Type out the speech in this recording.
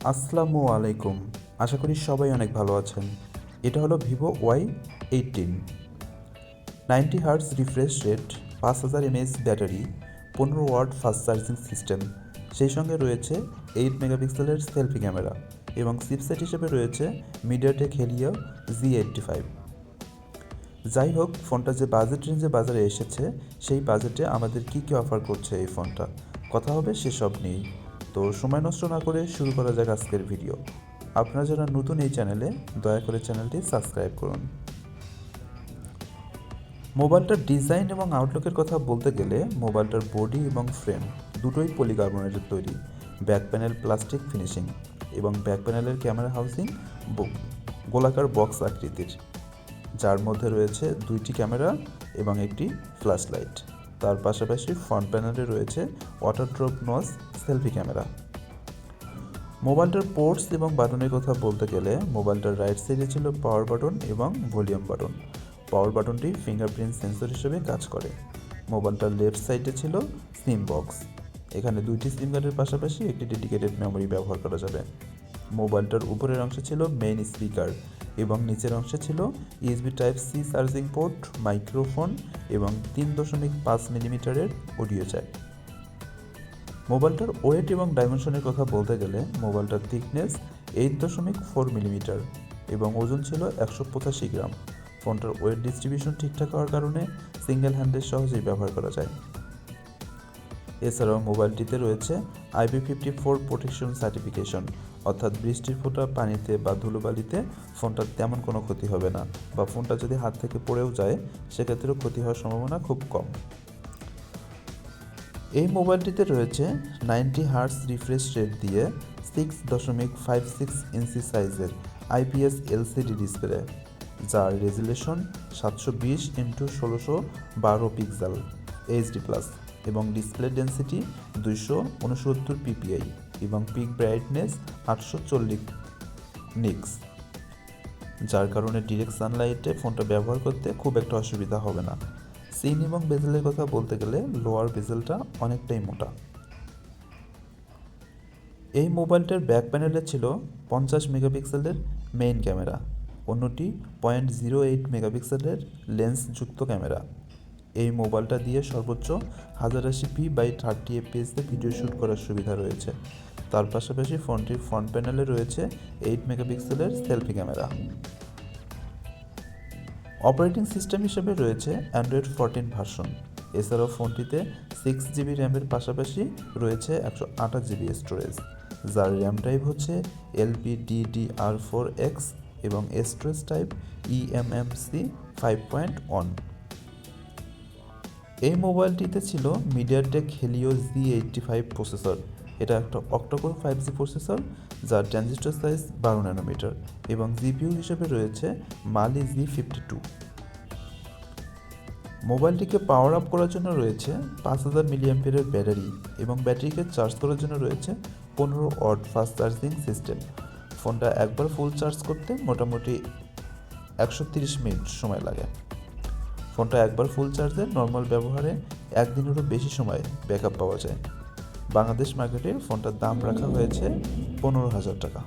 আসসালামু আলাইকুম। আশা করি সবাই অনেক ভালো আছেন। এটা হলো Vivo Y18, 90 hertz refresh rate, 5000 mAh battery, 15 watt fast charging system. সেই সঙ্গে রয়েছে 8 মেগাপিক্সেলের সেলফি ক্যামেরা এবং চিপসেট হিসেবে রয়েছে মিডিয়াটেক হেলিও G85। যাই হোক, ফোনটা যে বাজেট রেঞ্জে বাজারে এসেছে সেই বাজেটে আমাদের কী কী অফার করছে এই ফোনটা, কথা হবে সেসব নিয়েই। তো সময় নষ্ট না করে শুরু করা যাক আজকের ভিডিও। আপনারা যারা নতুন এই চ্যানেলে, দয়া করে চ্যানেলটি সাবস্ক্রাইব করুন। মোবাইলটার ডিজাইন এবং আউটলুকের কথা বলতে গেলে মোবাইলটার বডি এবং ফ্রেম দুটোই পলিকার্বনেটের তৈরি। ব্যাক প্যানেল প্লাস্টিক ফিনিশিং এবং ব্যাক প্যানেলের ক্যামেরা হাউসিং গোলাকার বক্স আকৃতির, যার মধ্যে রয়েছে 2টি ক্যামেরা এবং একটি ফ্ল্যাশ লাইট। তার পাশাপাশি ফ্রন্ট প্যানেলে রয়েছে ওয়াটারড্রপ নজ সেলফি ক্যামেরা। মোবাইলটার পোর্টস এবং বাটনের কথা বলতে গেলে মোবাইলটার রাইট সাইডে ছিল পাওয়ার বাটন এবং ভলিউম বাটন। পাওয়ার বাটনটি ফিঙ্গারপ্রিন্ট সেন্সর হিসেবে কাজ করে। মোবাইলটার লেফট সাইডে ছিল সিম বক্স। এখানে 2টি সিম কার্ডের পাশাপাশি একটি ডেডিকেটেড মেমোরি ব্যবহার করা যাবে। মোবাইলটার উপরের অংশে ছিল মেইন স্পিকার এবং নিচের অংশে ছিল USB type C charging port, microphone এবং 3.5 মিলিমিটারের অডিও জ্যাক। মোবাইলটার ওয়েট এবং ডাইমেনশনের কথা বলতে গেলে মোবাইলটার থিকনেস 8.4 মিলিমিটার এবং ওজন ছিল 185 গ্রাম। ফোনটার ওয়েট ডিস্ট্রিবিউশন ঠিকঠাক হওয়ার কারণে সিঙ্গেল হ্যান্ডে সহজেই ব্যবহার করা যায়। এছাড়াও মোবাইলটিতে রয়েছে IP54 প্রোটেকশন সার্টিফিকেশন, অর্থাৎ বৃষ্টির ফোঁটা, পানিতে বা ধুলোবালিতে ফোনটার তেমন কোনো ক্ষতি হবে না, বা ফোনটা যদি হাত থেকে পড়েও যায় সেক্ষেত্রেও ক্ষতি হওয়ার সম্ভাবনা খুব কম। এই মোবাইলটিতে রয়েছে 90 হার্টজ রিফ্রেশ রেট দিয়ে 6.56 ইঞ্চি সাইজের IPS LCD ডিসপ্লে, যার রেজুলেশন 720x1612 পিক্সেল HD+ এবং ডিসপ্লে ডেন্সিটি 269 ppi এবং পিক ব্রাইটনেস 840 নিক্স, যার কারণে ডিরেক্ট সানলাইটে ফোনটা ব্যবহার করতে খুব একটা অসুবিধা হবে না। সিন এবং বেজেলের কথা বলতে গেলে লোয়ার বেজেলটা অনেকটাই মোটা। এই মোবাইলটার ব্যাক প্যানেলে ছিল 50 মেগাপিক্সেলের মেইন ক্যামেরা, অন্যটি 0.08 মেগাপিক্সেলের লেন্সযুক্ত ক্যামেরা। এই মোবাইলটা দিয়ে সর্বোচ্চ 1080p/30fps ভিডিও শ্যুট করার সুবিধা রয়েছে। তার পাশাপাশি ফোনটির ফ্রন্ট প্যানেলে রয়েছে 8 মেগাপিক্সেলের সেলফি ক্যামেরা। অপারেটিং সিস্টেম হিসেবে রয়েছে অ্যান্ড্রয়েড 14 ভার্সন। এছাড়াও ফোনটিতে 6GB র্যামের পাশাপাশি রয়েছে 128GB স্টোরেজ, যার র্যাম টাইপ হচ্ছে LPDDR4X এবং স্টোরেজ টাইপ eMMC 5.1। এই মোবাইলটিতে ছিল মিডিয়াটেক হেলিও G85 প্রসেসর। এটা একটা অক্টাকোর 5G প্রসেসর, যার ট্রানজিস্টর সাইজ 12 ন্যানোমিটার এবং জিপিইউ হিসেবে রয়েছে মালি G52। মোবাইলটিকে পাওয়ার আপ করার জন্য রয়েছে 5000 মিলিঅ্যাম্পিয়ারের ব্যাটারি এবং ব্যাটারিকে চার্জ করার জন্য রয়েছে 15 ওয়াট ফাস্ট চার্জিং সিস্টেম। ফোনটা একবার ফুল চার্জ করতে মোটামুটি 130 মিনিট সময় লাগে। ফোনটা একবার ফুল চার্জে নর্মাল ব্যবহারে একদিনেরও বেশি সময় ব্যাকআপ পাওয়া যায়। বাংলাদেশ মার্কেটে ফোনটার দাম রাখা হয়েছে 15,000 টাকা।